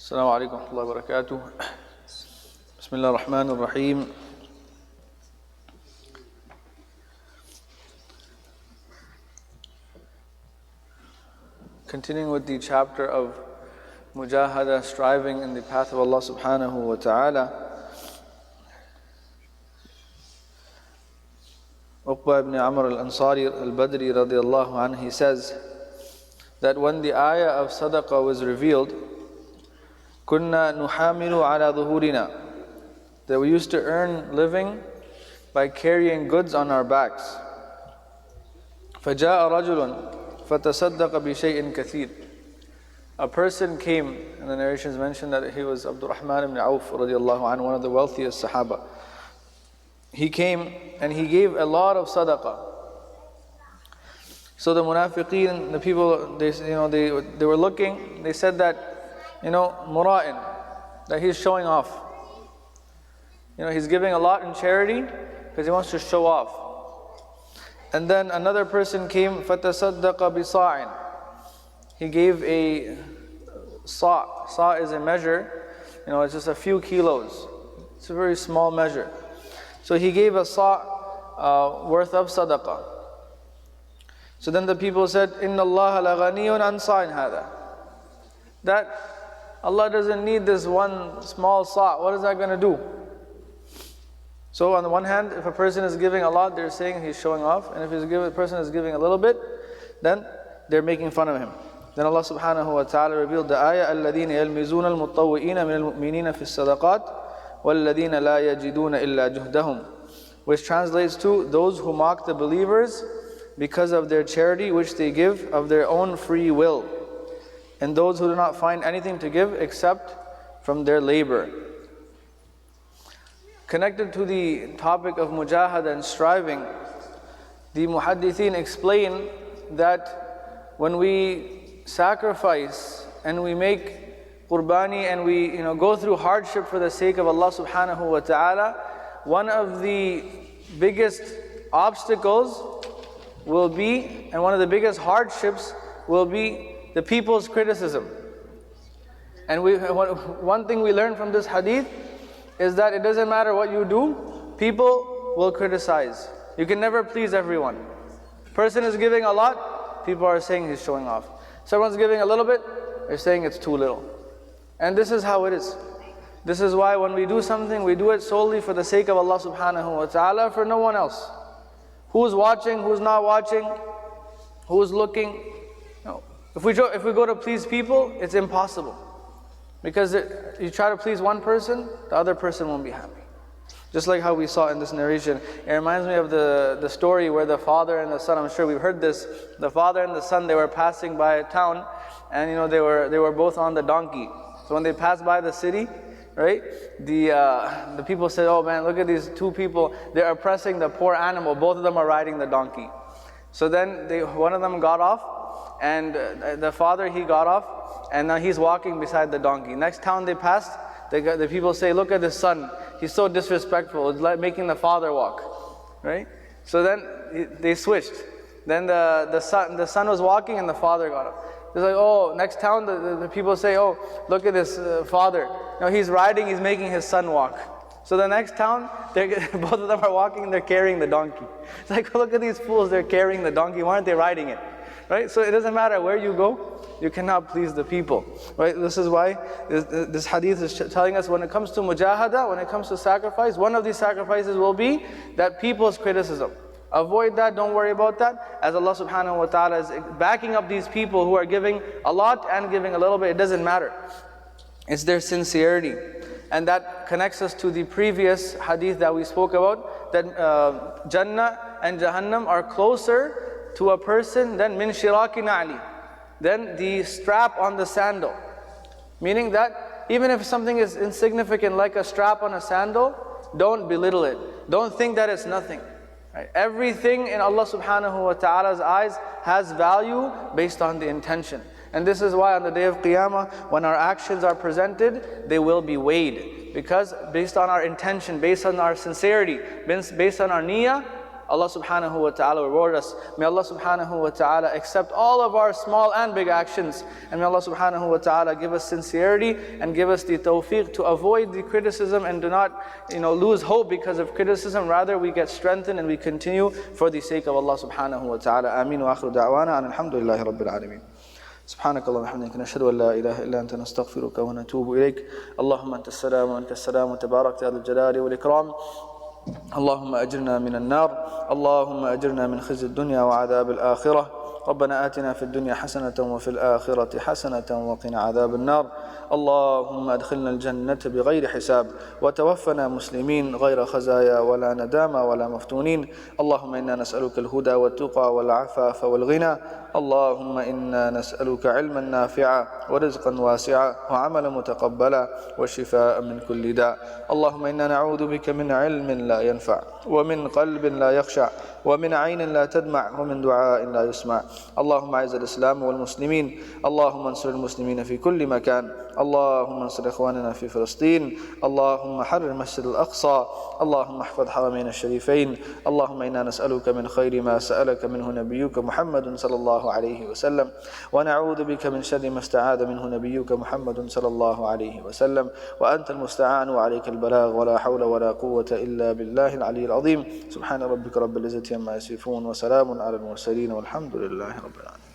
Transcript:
Assalamu alaikum wa rahmatullahi wa barakatuh. Bismillah ar-Rahman ar-Rahim. Continuing with the chapter of mujahada, striving in the path of Allah subhanahu wa ta'ala. Uqba ibn Amr al-Ansari al-Badri radiyallahu anhu, he says that when the ayah of sadaqah was revealed, kunna nuhamilu ala dhuhurina, that we used to earn living by carrying goods on our backs. فَجَاءَ رَجُلٌ فَتَصَدَّقَ بِشَيْءٍ كَثِيرٍ. A person came, and the narrations mention that he was Abdurrahman ibn Auf radiyallahu anhu, one of the wealthiest Sahaba. He came and he gave a lot of sadaqah. So the munafiqeen, the people, they were looking, they said that, mura'in, that he's showing off. He's giving a lot in charity because he wants to show off. And then another person came, فَتَصَدَّقَ بِصَاعٍ. He gave a sa'. Sa' is a measure, it's just a few kilos. It's a very small measure. So he gave a sa' worth of sadaqah. So then the people said, إِنَّ اللَّهَ لَغَنِيٌّ عَنْ صَاعٍ هَذَا. That Allah doesn't need this one small sa'. What is that going to do? So on the one hand, if a person is giving a lot, they're saying he's showing off. And if a person is giving a little bit, then they're making fun of him. Then Allah subhanahu wa ta'ala revealed the ayah, الَّذِينَ يَلْمِزُونَ الْمُطَّوِّئِينَ مِنَ الْمُؤْمِنِينَ فِي الصَّدَقَاتِ وَالَّذِينَ لَا يَجِدُونَ إِلَّا جُهْدَهُمْ, which translates to those who mock the believers because of their charity which they give of their own free will, and those who do not find anything to give except from their labor. Connected to the topic of mujahada and striving, the muhaddithin explain that when we sacrifice and we make qurbani and we go through hardship for the sake of Allah subhanahu wa ta'ala, one of the biggest obstacles will be, and one of the biggest hardships will be the people's criticism. And one thing we learn from this hadith is that it doesn't matter what you do, people will criticize. You can never please everyone. Person is giving a lot, people are saying he's showing off. Someone's giving a little bit, they're saying it's too little. And this is how it is. This is why when we do something, we do it solely for the sake of Allah subhanahu wa ta'ala, for no one else. Who's watching, who's not watching, who's looking. If we go to please people, it's impossible. Because you try to please one person, the other person won't be happy. Just like how we saw in this narration. It reminds me of the story where the father and the son, I'm sure we've heard this, the father and the son, they were passing by a town, and they were both on the donkey. So when they passed by the city, right, the people said, oh man, look at these two people, they're oppressing the poor animal, both of them are riding the donkey. So then one of them got off, and the father, he got off, and now he's walking beside the donkey. Next town they passed, the people say, look at the son, he's so disrespectful, it's like making the father walk, right? So then they switched. Then the son was walking and the father got up. It's like, oh, next town the people say, oh, look at this father, he's riding, he's making his son walk. So the next town, both of them are walking and they're carrying the donkey. It's like, look at these fools, they're carrying the donkey, why aren't they riding it? Right? So it doesn't matter where you go, you cannot please the people. Right? This is why this hadith is telling us when it comes to mujahada, when it comes to sacrifice, one of these sacrifices will be that people's criticism. Avoid that, don't worry about that. As Allah subhanahu wa ta'ala is backing up these people who are giving a lot and giving a little bit, it doesn't matter. It's their sincerity. And that connects us to the previous hadith that we spoke about, that Jannah and Jahannam are closer to a person than min shiraki na'li, than the strap on the sandal. Meaning that even if something is insignificant like a strap on a sandal, don't belittle it. Don't think that it's nothing. Right? Everything in Allah subhanahu wa ta'ala's eyes has value based on the intention. And this is why on the day of Qiyamah, when our actions are presented, they will be weighed. Because based on our intention, based on our sincerity, based on our niyyah, Allah subhanahu wa ta'ala reward us. May Allah subhanahu wa ta'ala accept all of our small and big actions. And may Allah subhanahu wa ta'ala give us sincerity and give us the tawfiq to avoid the criticism and do not lose hope because of criticism. Rather, we get strengthened and we continue for the sake of Allah subhanahu wa ta'ala. Ameen wa akhiru da'wana and alhamdulillahi rabbil alameen. سبحانك اللهم وبحمدك نشهد أن لا إله إلا أنت نستغفرك ونتوب إليك اللهم أنت السلام وأنت السلام وتبارك يا ذا الجلال والإكرام اللهم أجرنا من النار اللهم أجرنا من خزي الدنيا وعذاب الآخرة ربنا آتنا في الدنيا حسنة وفي الآخرة حسنة وقنا عذاب النار اللهم أدخلنا الجنة بغير حساب وتوفنا مسلمين غير خزايا ولا ندامى ولا مفتونين اللهم إنا نسألك الهدى والتقى والعفاف والغنى اللهم إنا نسألك علما نافعا ورزقا واسعا وعملا متقبلا وشفاء من كل داء اللهم إنا نعوذ بك من علم لا ينفع ومن قلب لا يخشع ومن عين لا تدمع ومن دعاء لا يسمع اللهم أعز الإسلام والمسلمين اللهم انصر المسلمين في كل مكان اللهم انصر إخواننا في فلسطين اللهم حرر المسجد الأقصى اللهم احفظ حرمين الشريفين اللهم إنا نسألك من خير ما سألك منه نبيك محمد صلى الله عليه وسلم ونعوذ بك من شر ما استعاذ منه نبيك محمد صلى الله عليه وسلم وأنت المستعان وعليك البلاغ ولا حول ولا قوة إلا بالله العلي العظيم سبحان ربك رب العزة عما يصفون وسلام على المرسلين والحمد لله رب العالمين.